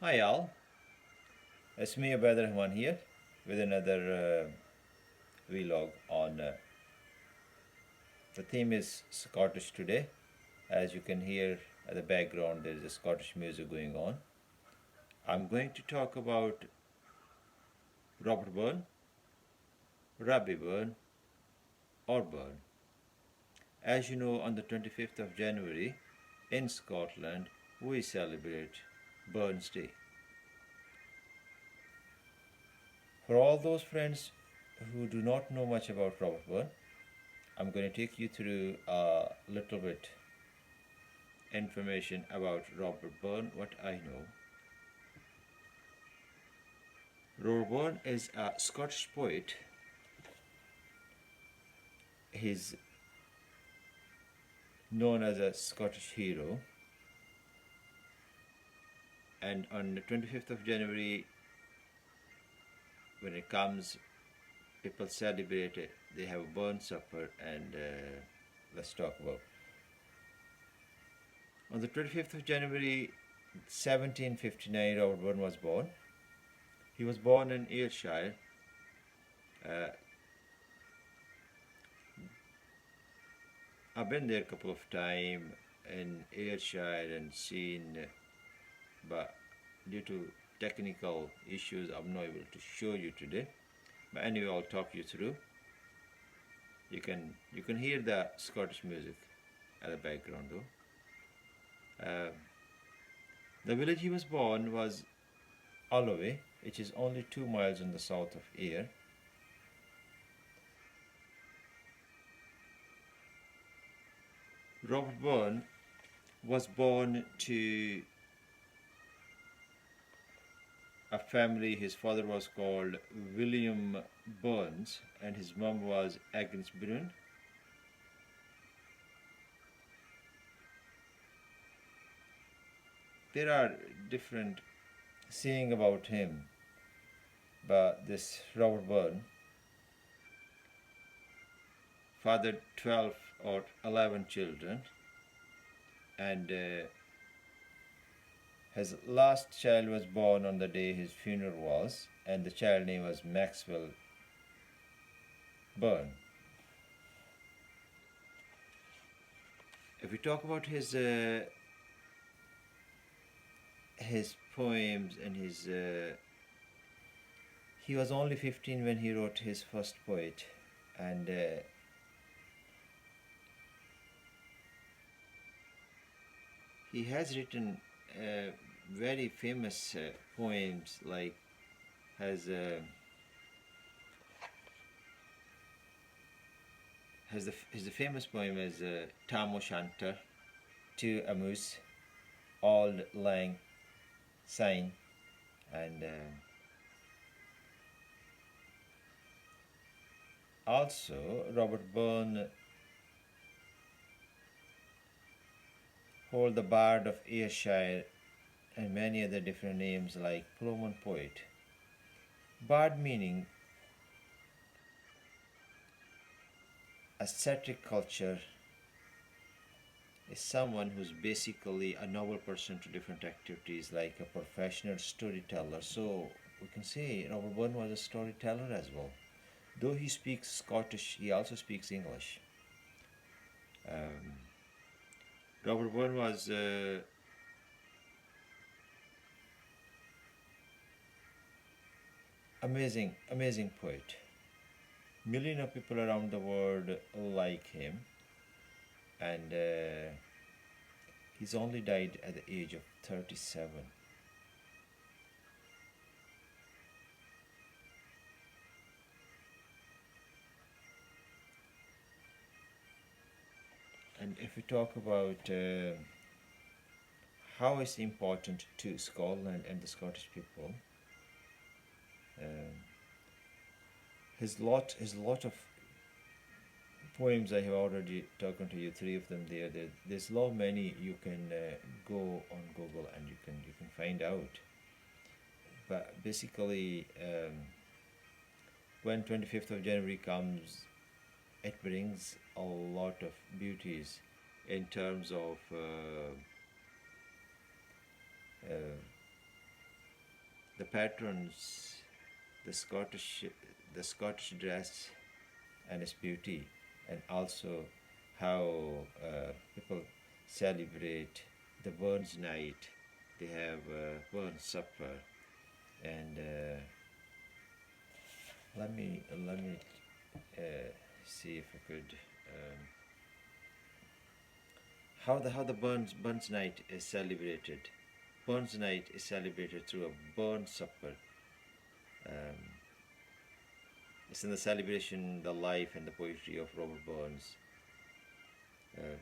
Hi all, it's me Ubaid Rehman here with another vlog on the theme is Scottish today. As you can hear at the background, there is a Scottish music going on. I'm going to talk about Robert Burns, Rabie Burns, or Burns. As you know, on the 25th of January in Scotland, we celebrate Burns Day. For all those friends who do not know much about Robert Burns, I'm going to take you through a little bit information about Robert Burns, what I know. Robert Burns is a Scottish poet. He's known as a Scottish hero. And on the 25th of January, when it comes, people celebrate it. They have a Burns supper, and let's talk about. On the 25th of January 1759, Robert Burns was born. He was born in Ayrshire. I've been there a couple of times in Ayrshire and seen, but due to technical issues, I'm not able to show you today. But anyway, I'll talk you through. You can hear the Scottish music at the background though. The village he was born was Alloway, which is only 2 miles in the south of Ayr. Robert Burns was born to a family. His father was called William Burns and his mum was Agnes Brun. There are different saying about him, but this Robert Burns fathered 12 or 11 children, and his last child was born on the day his funeral was, and the child name was Maxwell Burns. If we talk about his poems and his he was only 15 when he wrote his first poet, and he has written very famous poems, like the famous poem is Tam O'Shanter, To a Moose, Auld Lang Syne, and also Robert Burns hold the Bard of Ayrshire and many other different names like Ploman Poet. Bard meaning ascetic culture is someone who's basically a noble person to different activities, like a professional storyteller. So we can say Robert Burns was a storyteller as well. Though he speaks Scottish, he also speaks English. Robert Burns was amazing poet. Millions of people around the world like him, and he's only died at the age of 37. And if we talk about how it's important to Scotland and the Scottish people, his lot of poems I have already talked to you, 3 of them there. There's lot many. You can go on Google and you can find out. But basically, when 25th of January comes, it brings a lot of beauties in terms of the patterns, the Scottish, the Scottish dress and its beauty, and also how people celebrate the Burns night. They have Burns supper, and let me see if I could. How the Burns night is celebrated. Burns night is celebrated through a Burns supper. Um, it's in the celebration, the life and the poetry of Robert Burns. Uh,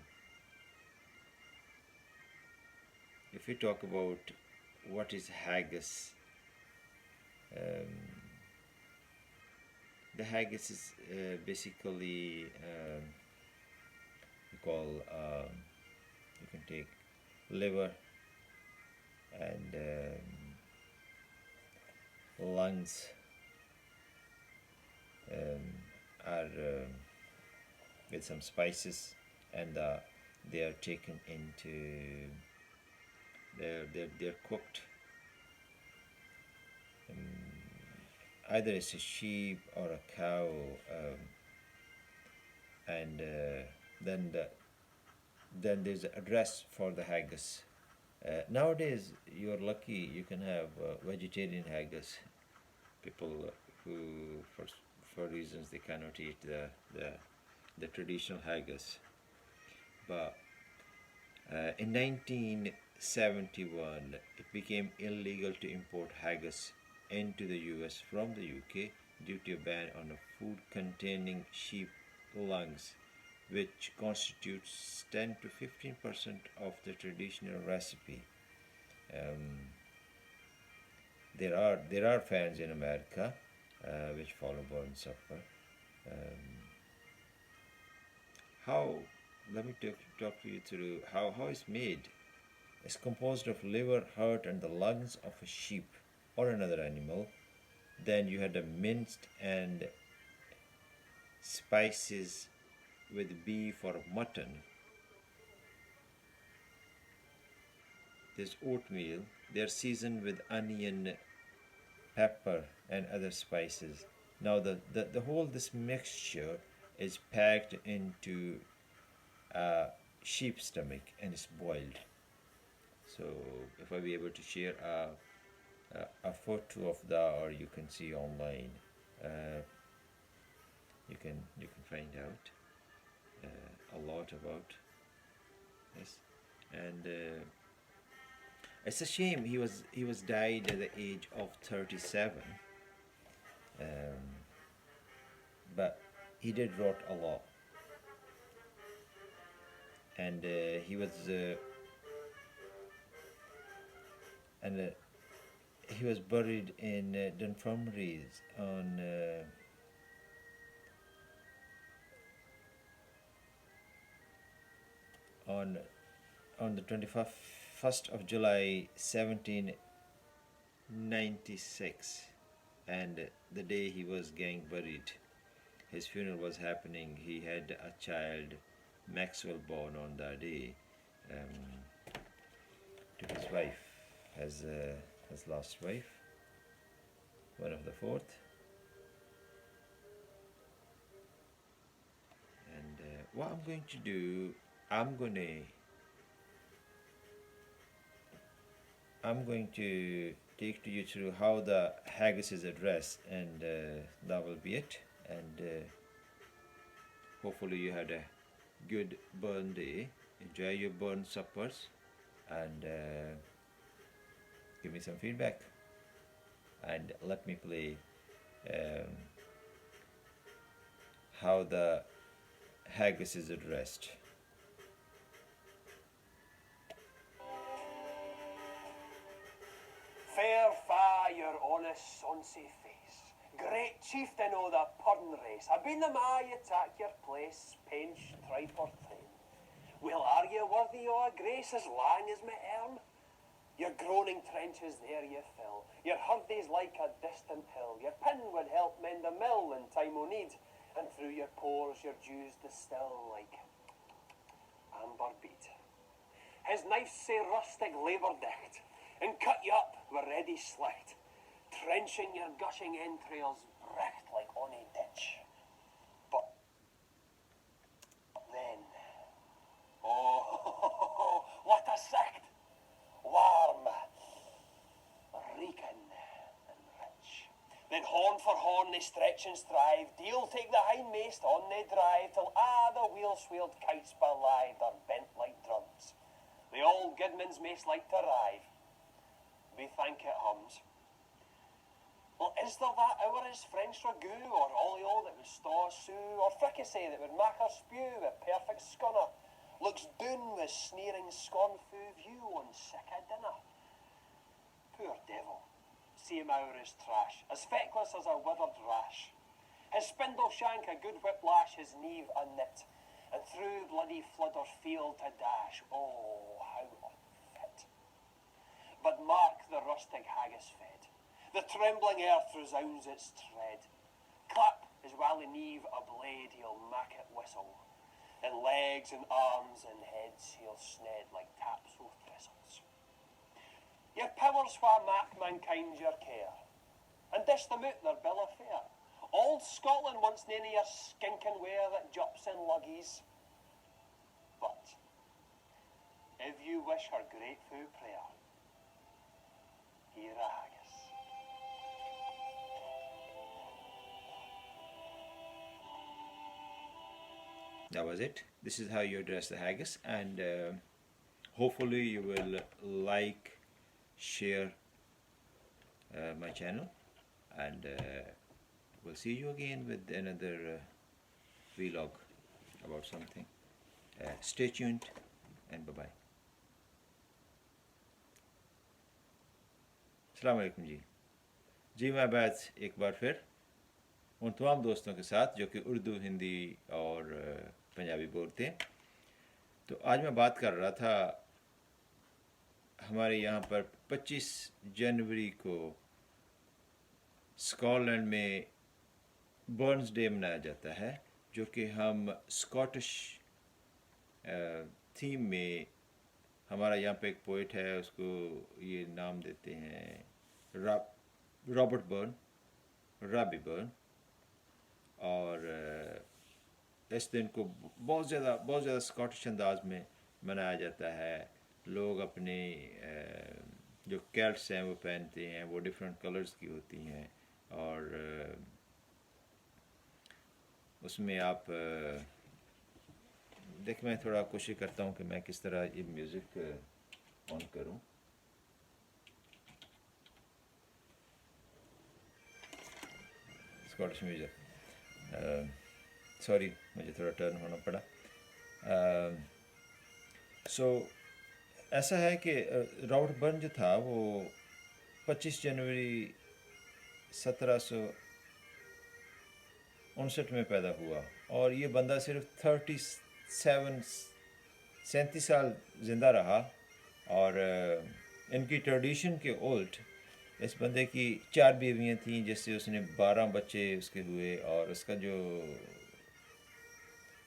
if we talk about what is haggis, um, the haggis is basically we call you can take liver and lungs are with some spices, and they are taken into they're cooked. Either it's a sheep or a cow, and then there's an address for the haggis. Nowadays, you're lucky you can have vegetarian haggis. People who, for reasons they cannot eat the traditional haggis. But in 1971, it became illegal to import haggis into the US from the UK due to a ban on a food containing sheep lungs, which constitutes 10 to 15% of the traditional recipe. There are fans in America which follow Burns supper. How Let me talk to you through how it's made. It's composed of liver, heart, and the lungs of a sheep or another animal. Then you had a minced and spices with beef or mutton. There's oatmeal. They're seasoned with onion, pepper, and other spices. Now the whole this mixture is packed into a sheep stomach and it's boiled. So if I be able to share a photo of that, or you can see online, you can find out a lot about this. And it's a shame he was died at the age of 37, but he did wrote a lot, and he was buried in Dunfermline on the 21st of July 1796, and the day he was getting buried, his funeral was happening. He had a child, Maxwell, born on that day, to his wife, his last wife, one of the fourth. And what I'm going to do, I'm going to take to you through how the haggis is addressed, and that will be it. And hopefully you had a good burn day. Enjoy your burn suppers, and give me some feedback, and let me play how the haggis is addressed. Fair fa your honest sonsy face, great chieftain o' the purn race, I've been the ma you tak your place, pench, tripe or train. Well, are you worthy o' a grace as lang as me earn? Your groaning trenches there you fill, your hurdies like a distant hill, your pin would help mend a mill in time o' need, and through your pores your dews distill like amber bead. His knife's sae rustic labour dicht, and cut you up with ready slicht. trenching your gushing entrails bricht like on a ditch. But then, oh, what a sight! Warm, reeking, and rich. Then horn for horn they stretch and strive, deal take the hindmost on they drive, till the wheel-swelled kites belied are bent like drums. The old guidman's maist like to rive. We think it hums. Well, is there that hour as French ragout, or olio that would staw sue, or fricassee that would mak her spew with perfect scunner, looks doon with sneering scornful view on sick a dinner? Poor devil, see him ower his trash, as feckless as a withered rash. His spindle shank a good whiplash, his knee unknit, and through bloody flooder field to dash. Oh, how unfit. But mark the rustic haggis fed. The trembling earth resounds its tread. Clap his wally knee a blade, he'll mak it whistle. In legs and arms and heads he'll sned like taps o' thistles. Your powers wha mak mankind your care, and dish them out their bill of fare. Old Scotland wants none of your skinking ware that jups in luggies. But if you wish her grateful prayer, here a haggis. That was it. This is how you address the haggis, and hopefully you will like, share my channel, and we'll see you again with another vlog about something. Stay tuned and bye bye. अस्सलाम वालेकुम जी मैं बैद एक बार फिर उन तमाम दोस्तों के साथ जो कि उर्दू, हिंदी और पंजाबी बोलते हैं। तो आज मैं बात कर रहा था, हमारे यहाँ पर 25 जनवरी को स्कॉटलैंड में बर्न्स डे मनाया जाता है, जो कि हम स्कॉटिश थीम में, हमारा यहाँ पे एक पोइट है, उसको ये नाम देते हैं रॉबर्ट बर्न, राबी बर्न, और इस दिन को बहुत ज़्यादा स्कॉटिश अंदाज में मनाया जाता है। लोग अपने जो कैल्ट्स हैं वो पहनते हैं, वो डिफरेंट कलर्स की होती हैं, और उसमें आप देख, मैं थोड़ा कोशिश करता हूँ कि मैं किस तरह ये म्यूज़िक ऑन करूँ। स्कॉटिश म्यूज़िक, सॉरी मुझे थोड़ा टर्न होना पड़ा। ऐसा है कि रॉबर्ट बर्न जो था वो 25 जनवरी 1759 में पैदा हुआ, और ये बंदा सिर्फ 37 साल ज़िंदा रहा, और इनकी ट्रेडिशन के उल्ट इस बंदे की 4 बीवियाँ थीं, जिससे उसने 12 बच्चे उसके हुए। और उसका जो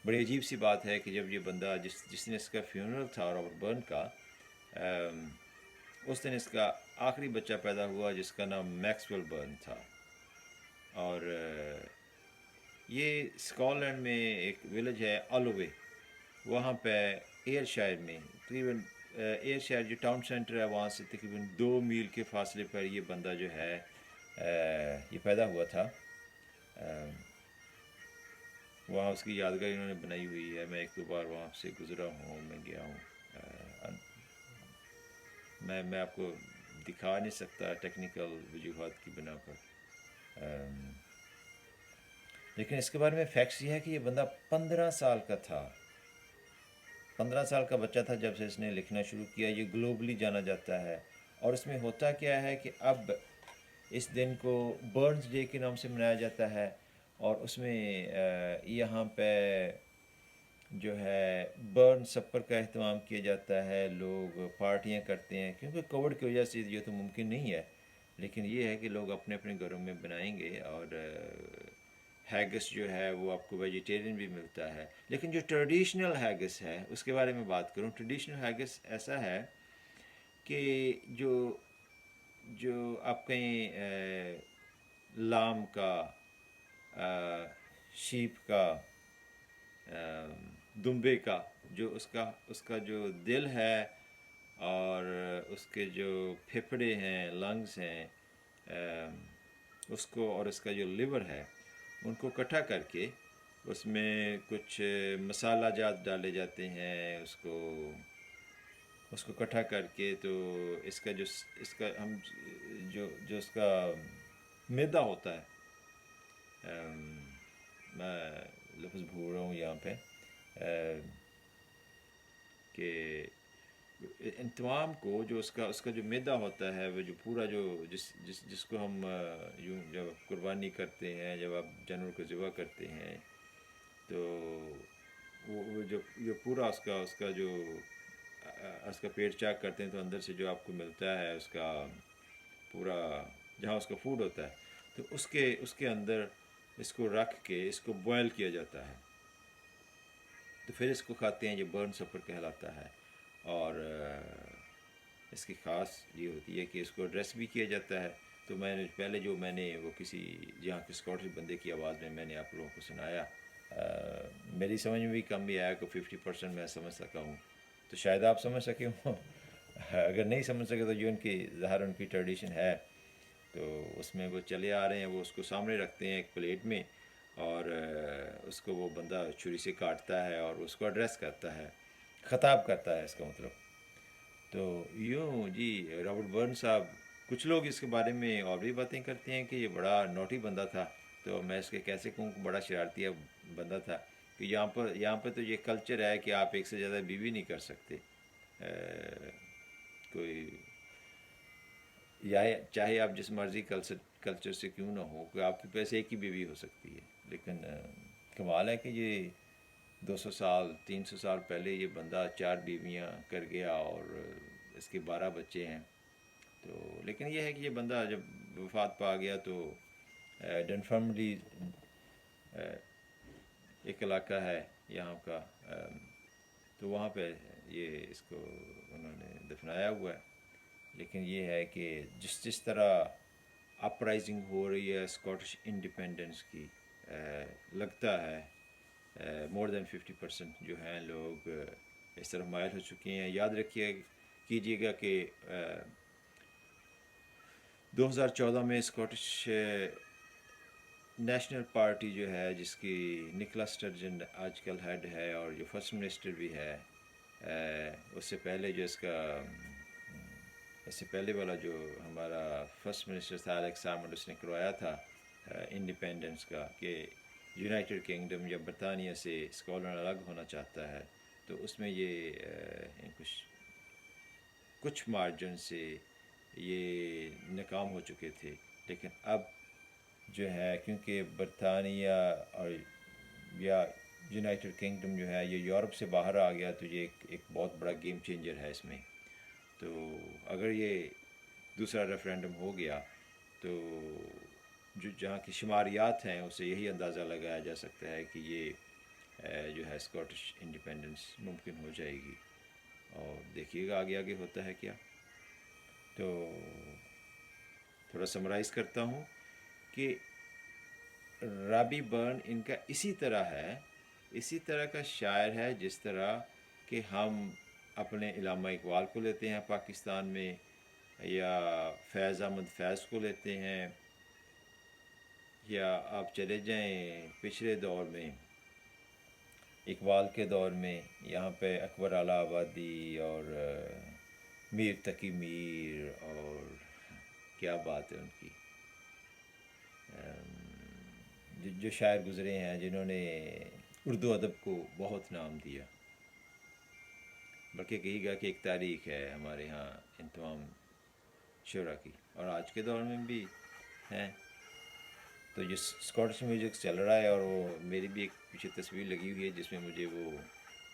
बड़ी अजीब सी बात है कि जब ये बंदा जिसने इसका फ्यूनरल था रॉबर्ट बर्न का, उस दिन इसका आखिरी बच्चा पैदा हुआ जिसका नाम मैक्सवेल बर्न था। और ये स्कॉटलैंड में एक विलेज है अलोवे, वहाँ पे एयरशायर में, तकरीबन एयरशायर जो टाउन सेंटर है वहाँ से तकरीबन 2 मील के फासले पर ये बंदा जो है ये पैदा हुआ था। वहाँ उसकी यादगार इन्होंने बनाई हुई है। मैं 1-2 बार वहाँ से गुज़रा हूँ, मैं गया हूँ। मैं आपको दिखा नहीं सकता टेक्निकल वजूहात की बिना पर, लेकिन इसके बारे में फैक्ट्स ये है कि ये बंदा 15 साल का था, 15 साल का बच्चा था जब से इसने लिखना शुरू किया। ये ग्लोबली जाना जाता है, और इसमें होता क्या है कि अब इस दिन को बर्न्स डे के नाम से मनाया जाता है, और उसमें यहाँ पे जो है बर्न सपर का एहतमाम किया जाता है, लोग पार्टियाँ करते हैं, क्योंकि कोविड की वजह से ये तो मुमकिन नहीं है, लेकिन ये है कि लोग अपने अपने घरों में बनाएंगे। और हैगिस जो है वो आपको वेजिटेरियन भी मिलता है, लेकिन जो ट्रेडिशनल हैगिस है उसके बारे में बात करूँ। ट्रेडिशनल हैगिस ऐसा है कि जो جو آپ کہیں لام کا، شیپ کا، دمبے کا، جو اس کا جو دل ہے اور اس کے جو پھیپھڑے ہیں، لنگز ہیں، اس کو، اور اس کا جو لیور ہے، ان کو اکٹھا کر کے اس میں کچھ مسالہ جات ڈالے جاتے ہیں، اس کو اکٹھا کر کے، تو اس کا ہم جو اس کا میدا ہوتا ہے، میں لفظ بھول رہا ہوں یہاں پہ، کہ ان تمام کو جو اس کا جو میدا ہوتا ہے، وہ جو پورا جو جس کو ہم یوں جب قربانی کرتے ہیں، جب آپ جانور کو ذبح کرتے ہیں، تو وہ جو یہ پورا اس کا جو اس کا پیٹ چاک کرتے ہیں، تو اندر سے جو آپ کو ملتا ہے اس کا پورا، جہاں اس کا فوڈ ہوتا ہے، تو اس کے اندر اس کو رکھ کے اس کو بوائل کیا جاتا ہے، تو پھر اس کو کھاتے ہیں، یہ برن سپر کہلاتا ہے۔ اور اس کی خاص یہ ہوتی ہے کہ اس کو ایڈریس بھی کیا جاتا ہے۔ تو میں نے پہلے وہ کسی جہاں کے اسکاٹش بندے کی آواز میں نے آپ لوگوں کو سنایا، میری سمجھ میں بھی کم بھی آیا کہ 50% میں سمجھ سکا ہوں، تو شاید آپ سمجھ سکے ہوں۔ اگر نہیں سمجھ سکے تو جو ان کی ٹریڈیشن ہے، تو اس میں وہ چلے آ رہے ہیں، وہ اس کو سامنے رکھتے ہیں ایک پلیٹ میں، اور اس کو وہ بندہ چھری سے کاٹتا ہے اور اس کو ایڈریس کرتا ہے، خطاب کرتا ہے، اس کا مطلب۔ تو یوں جی، رابرٹ برن صاحب، کچھ لوگ اس کے بارے میں اور بھی باتیں کرتے ہیں کہ یہ بڑا نوٹی بندہ تھا، تو میں اس کے کیسے کہوں کہ بڑا شرارتی بندہ تھا، کہ یہاں پر تو یہ کلچر ہے کہ آپ ایک سے زیادہ بیوی نہیں کر سکتے، کوئی یا چاہے آپ جس مرضی کلچر سے کیوں نہ ہو، کہ آپ کے پاس ایک ہی بیوی ہو سکتی ہے، لیکن کمال ہے کہ یہ 200 سال 300 سال پہلے یہ بندہ 4 بیویاں کر گیا، اور اس کے 12 بچے ہیں۔ تو لیکن یہ ہے کہ یہ بندہ جب وفات پا گیا، تو ڈنفرملی ایک علاقہ ہے یہاں کا، تو وہاں پہ یہ اس کو انہوں نے دفنایا ہوا ہے۔ لیکن یہ ہے کہ جس طرح اپرائزنگ ہو رہی ہے اسکاٹش انڈیپینڈنس کی، لگتا ہے مور دین 50% جو ہیں لوگ اس طرح مائل ہو چکے ہیں۔ یاد کیجیے گا کہ 2014 میں اسکاٹش نیشنل پارٹی جو ہے، جس کی نکلا سٹرجن آج کل ہیڈ ہے، اور جو فرسٹ منسٹر بھی ہے، اس سے پہلے اس سے پہلے والا جو ہمارا فرسٹ منسٹر تھا الیکس سالمنڈ، اس نے کروایا تھا انڈیپینڈنس کا، کہ یونائٹڈ کنگڈم یا برطانیہ سے اسکاٹ لینڈ الگ ہونا چاہتا ہے، تو اس میں یہ کچھ مارجن سے یہ ناکام ہو چکے تھے۔ لیکن اب جو ہے، کیونکہ برطانیہ اور یا یونائٹڈ کنگڈم جو ہے یہ یورپ سے باہر آ گیا، تو یہ ایک بہت بڑا گیم چینجر ہے اس میں۔ تو اگر یہ دوسرا ریفرینڈم ہو گیا، تو جہاں کی شماریات ہیں، اسے یہی اندازہ لگایا جا سکتا ہے کہ یہ جو ہے اسکاٹش انڈیپینڈنس ممکن ہو جائے گی، اور دیکھیے گا آگے ہوتا ہے کیا۔ تو تھوڑا سمرائز کرتا ہوں کہ رابی برن ان کا اسی طرح کا شاعر ہے، جس طرح کہ ہم اپنے علامہ اقبال کو لیتے ہیں پاکستان میں، یا فیض احمد فیض کو لیتے ہیں، یا آپ چلے جائیں پچھلے دور میں، اقبال کے دور میں، یہاں پہ اکبر اعلی آبادی اور میر تقی میر، اور کیا بات ہے ان کی، جو شاعر گزرے ہیں جنہوں نے اردو ادب کو بہت نام دیا۔ بلکہ کہی گا کہ ایک تاریخ ہے ہمارے ہاں ان تمام شعراء کی، اور آج کے دور میں بھی ہیں۔ تو جو اسکاٹش میوزک چل رہا ہے، اور وہ میری بھی ایک پیچھے تصویر لگی ہوئی ہے، جس میں مجھے وہ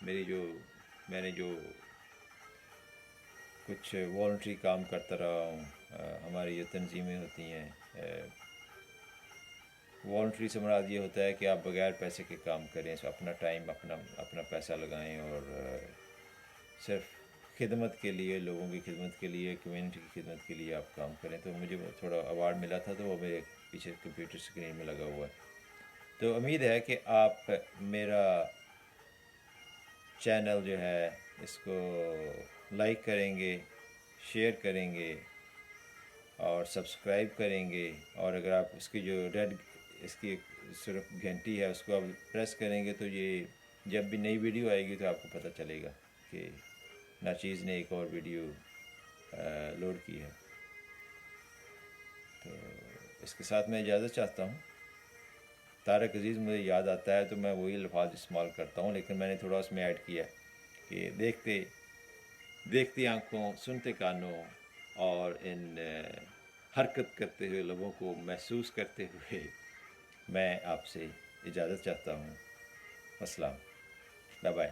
میں نے جو کچھ والنٹری کام کرتا رہا ہوں، ہماری یہ تنظیمیں ہوتی ہیں، والنٹری سے مراد یہ ہوتا ہے کہ آپ بغیر پیسے کے کام کریں، اپنا ٹائم، اپنا پیسہ لگائیں، اور صرف خدمت کے لیے، لوگوں کی خدمت کے لیے، کمیونٹی کی خدمت کے لیے آپ کام کریں. تو مجھے تھوڑا ایوارڈ ملا تھا، تو وہ میرے پیچھے کمپیوٹر اسکرین میں لگا ہوا ہے. تو امید ہے کہ آپ میرا چینل جو ہے اس کو لائک کریں گے، شیئر کریں گے اور سبسکرائب کریں گے. اور اگر آپ اس کی جو اس کی صرف گھنٹی ہے اس کو آپ پریس کریں گے تو یہ جب بھی نئی ویڈیو آئے گی تو آپ کو پتہ چلے گا کہ ناچیز نے ایک اور ویڈیو لوڈ کی ہے. تو اس کے ساتھ میں اجازت چاہتا ہوں. طارق عزیز مجھے یاد آتا ہے تو میں وہی الفاظ استعمال کرتا ہوں، لیکن میں نے تھوڑا اس میں ایڈ کیا کہ دیکھتی آنکھوں، سنتے کانوں اور ان حرکت کرتے ہوئے لوگوں کو محسوس کرتے ہوئے میں آپ سے اجازت چاہتا ہوں. السلام، بائے بائے.